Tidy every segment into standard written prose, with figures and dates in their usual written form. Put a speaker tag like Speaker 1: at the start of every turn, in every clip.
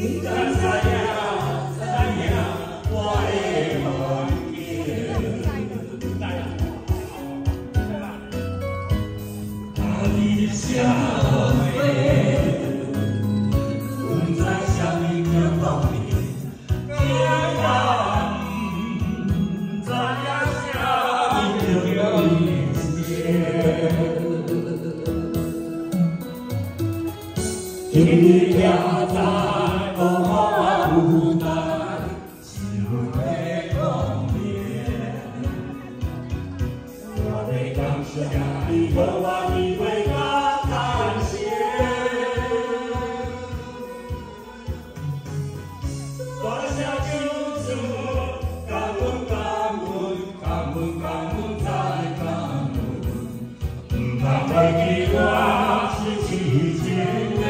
Speaker 1: 你敢知影？知影我的愿景？大你社会，不知啥物叫方便，竟然不知影啥物叫人生。今日徛在乌海有难，想要讲眠。我要感谢你，互我机会甲感谢。大声唱出，感恩感恩感恩感恩再感恩，唔通忘记我是痴情的。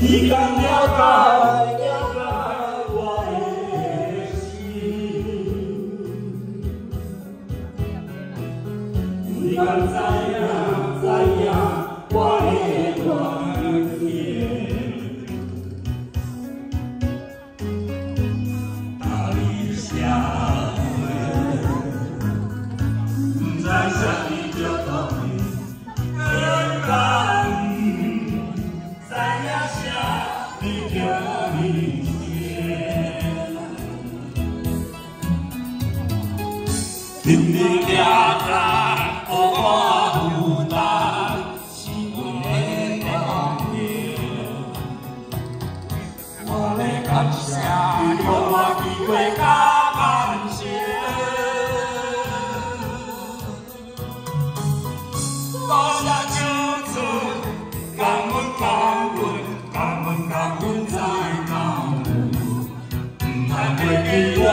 Speaker 1: 你敢了解我的心？你敢知影我的愿景？大你社会，不知啥物叫道理，应该知影啥物叫人生。今日徛在乌海有难，是阮的光明。我要感谢你，互我机会甲感谢。大声唱出，感恩感恩感恩感恩再感恩，唔通忘记。